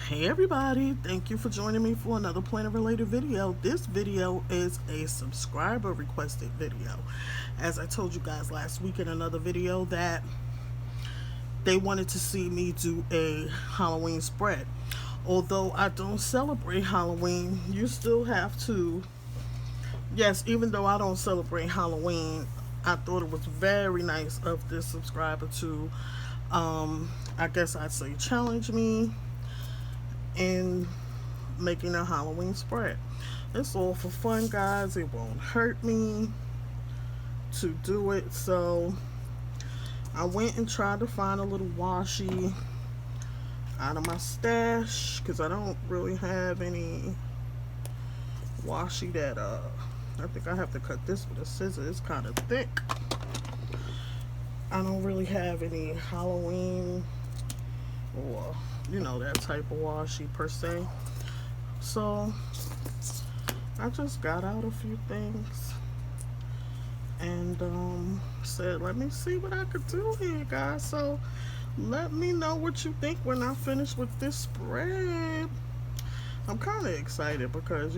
Hey everybody, thank you for joining me for another planner related video. This video is a subscriber requested video. As I told you guys last week in another video that they wanted to see me do a Halloween spread. Although I don't celebrate Halloween, you still have to, yes, even though I don't celebrate Halloween, I thought it was very nice of this subscriber to, I guess I'd say challenge me in making a Halloween spread. It's all for fun, guys. It won't hurt me to do it. So I went and tried to find a little washi out of my stash because I don't really have any washi that I think I have to cut this with a scissor. It's kind of thick. I don't really have any Halloween or that type of washi per se. So I just got out a few things and said, let me see what I could do here, guys. So let me know what you think when I finish with this spread. I'm kind of excited because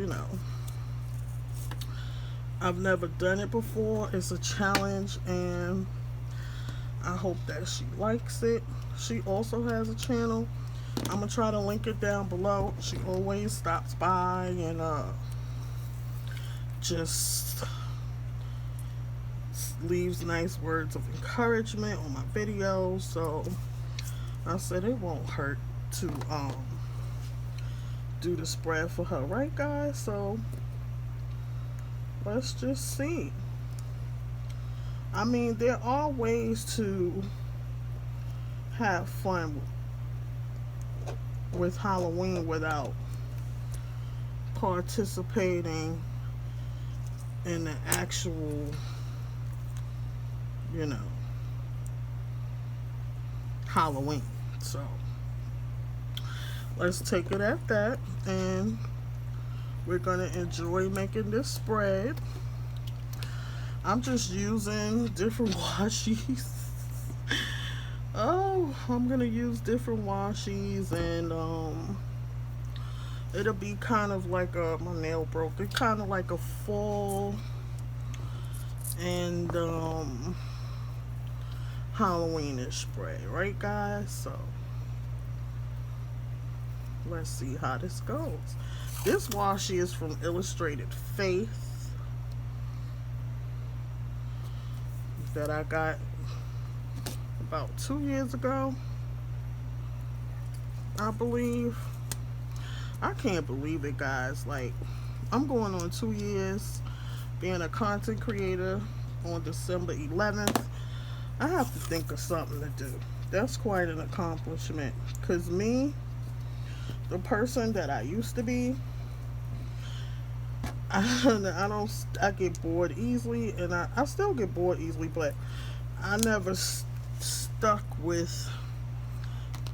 I've never done it before. It's a challenge and I hope that she likes it. She also has a channel. I'm gonna try to link it down below. She always stops by and just leaves nice words of encouragement on my videos. So I said it won't hurt to do the spread for her, right guys? So let's just see. I mean, there are ways to have fun with Halloween without participating in the actual, Halloween. So let's take it at that, and we're gonna enjoy making this spread. I'm just using different washies. I'm gonna use different washies, and it'll be kind of like my nail broke. It's kind of like a fall and Halloweenish spray, right guys? So let's see how this goes. This washi is from Illustrated Faith that I got about 2 years ago, I believe. I can't believe it, guys. Like, I'm going on 2 years being a content creator on December 11th. I have to think of something to do. That's quite an accomplishment, because me, the person that I used to be, I get bored easily, and I still get bored easily, but I never stuck with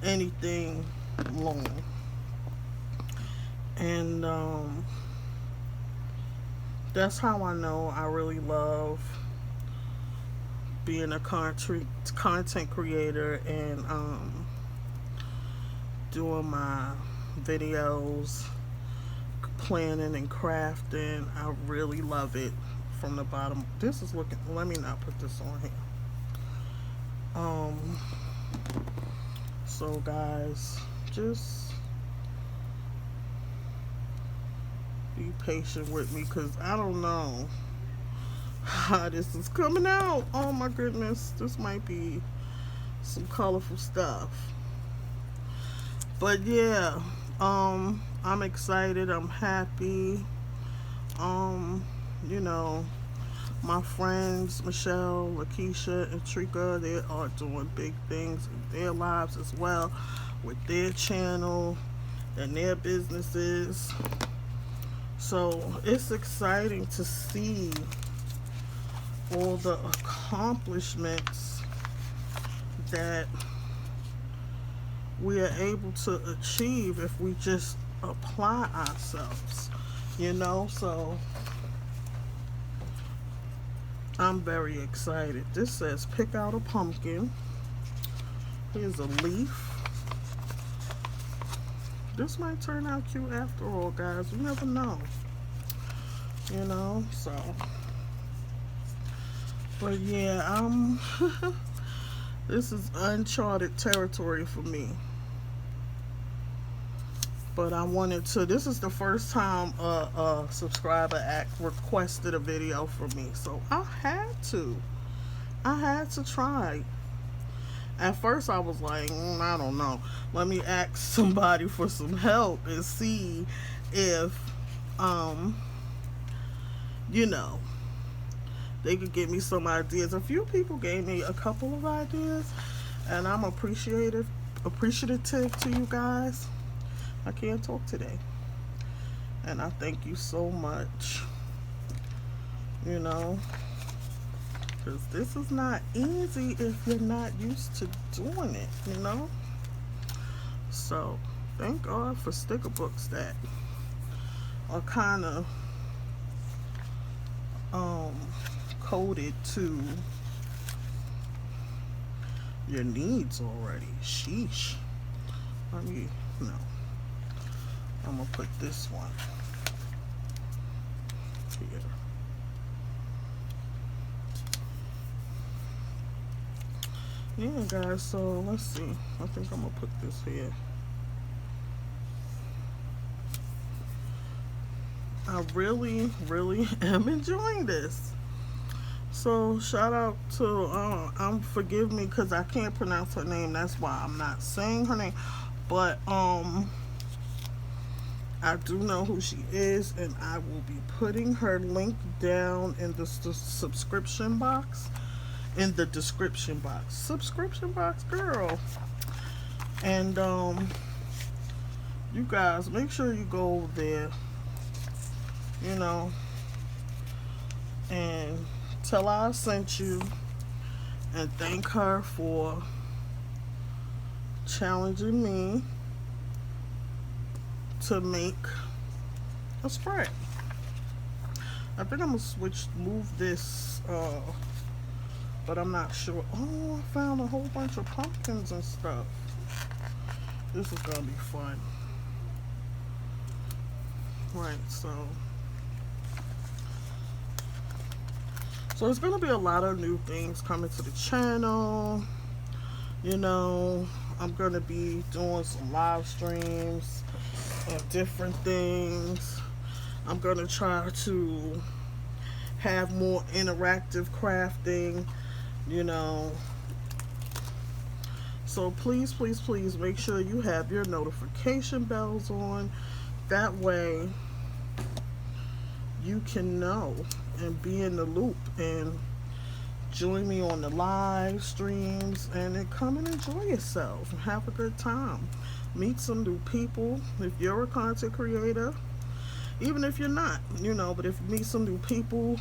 anything long. And that's how I know I really love being a content creator and doing my videos, planning and crafting. I really love it from the bottom. This is looking, let me not put this on here. So guys, just be patient with me, because I don't know how this is coming out. Oh my goodness, this might be some colorful stuff, but yeah, I'm excited, I'm happy. My friends Michelle, Lakeisha, and Trika, they are doing big things in their lives as well with their channel and their businesses. So it's exciting to see all the accomplishments that we are able to achieve if we just apply ourselves, so I'm very excited. This says pick out a pumpkin. Here's a leaf. this might turn out cute after all, guys. You never know. You know, so. But yeah, this is uncharted territory for me. But I wanted to, this is the first time a subscriber requested a video from me. So I had to try. At first I was like, I don't know. Let me ask somebody for some help and see if, you know, they could give me some ideas. A few people gave me a couple of ideas, and I'm appreciative to you guys. I can't talk today. And I thank you so much. You know, because this is not easy if you're not used to doing it, you know. So thank God for sticker books that are kind of coded to your needs already. Sheesh. I mean, no. I'm gonna put this one here. Yeah, guys, so let's see. I think I'm gonna put this here. I really am enjoying this. So shout out to forgive me because I can't pronounce her name. That's why I'm not saying her name. But I do know who she is, and I will be putting her link down in the subscription box. In the description box. Subscription box, girl. And you guys, make sure you go over there, you know, and tell her I sent you, and thank her for challenging me to make a spread. I think I'm gonna move this, but I'm not sure. Oh, I found a whole bunch of pumpkins and stuff. This is gonna be fun. Right, so there's gonna be a lot of new things coming to the channel. You know, I'm gonna be doing some live streams of different things. I'm gonna try to have more interactive crafting, you know. So please make sure you have your notification bells on. That way you can know and be in the loop and join me on the live streams, and then come and enjoy yourself and have a good time. Meet some new people if you're a content creator, even if you're not, you know. But if you meet some new people,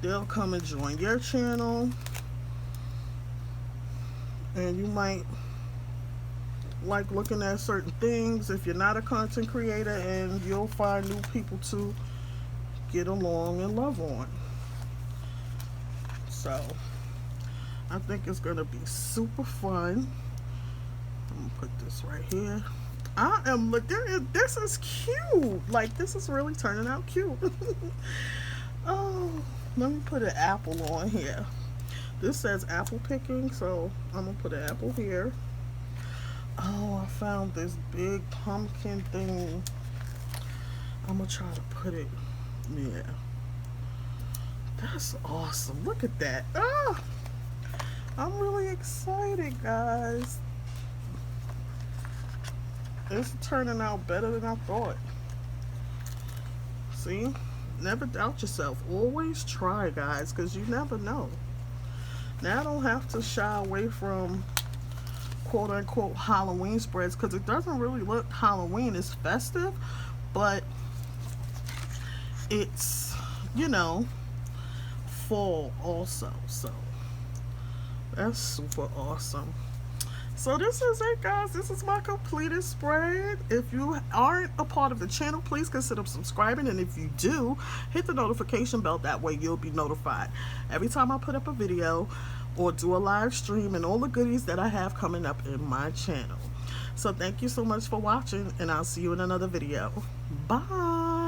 they'll come and join your channel, and you might like looking at certain things if you're not a content creator, and you'll find new people to get along and love on. So I think it's gonna be super fun. I'm gonna put this right here. This is cute. Like, this is really turning out cute. Oh, let me put an apple on here. This says apple picking, so I'm gonna put an apple here. Oh, I found this big pumpkin thing. I'm gonna try to put it, yeah. That's awesome. Look at that. Oh, I'm really excited, guys. It's turning out better than I thought. See? Never doubt yourself. Always try, guys, because you never know. Now I don't have to shy away from quote-unquote Halloween spreads, because it doesn't really look Halloween. It's festive, but it's, you know, fall also. So that's super awesome. So this is it, guys. This is my completed spread. If you aren't a part of the channel, please consider subscribing, and if you do, hit the notification bell. That way you'll be notified every time I put up a video or do a live stream, and all the goodies that I have coming up in my channel. So thank you so much for watching, and I'll see you in another video. Bye.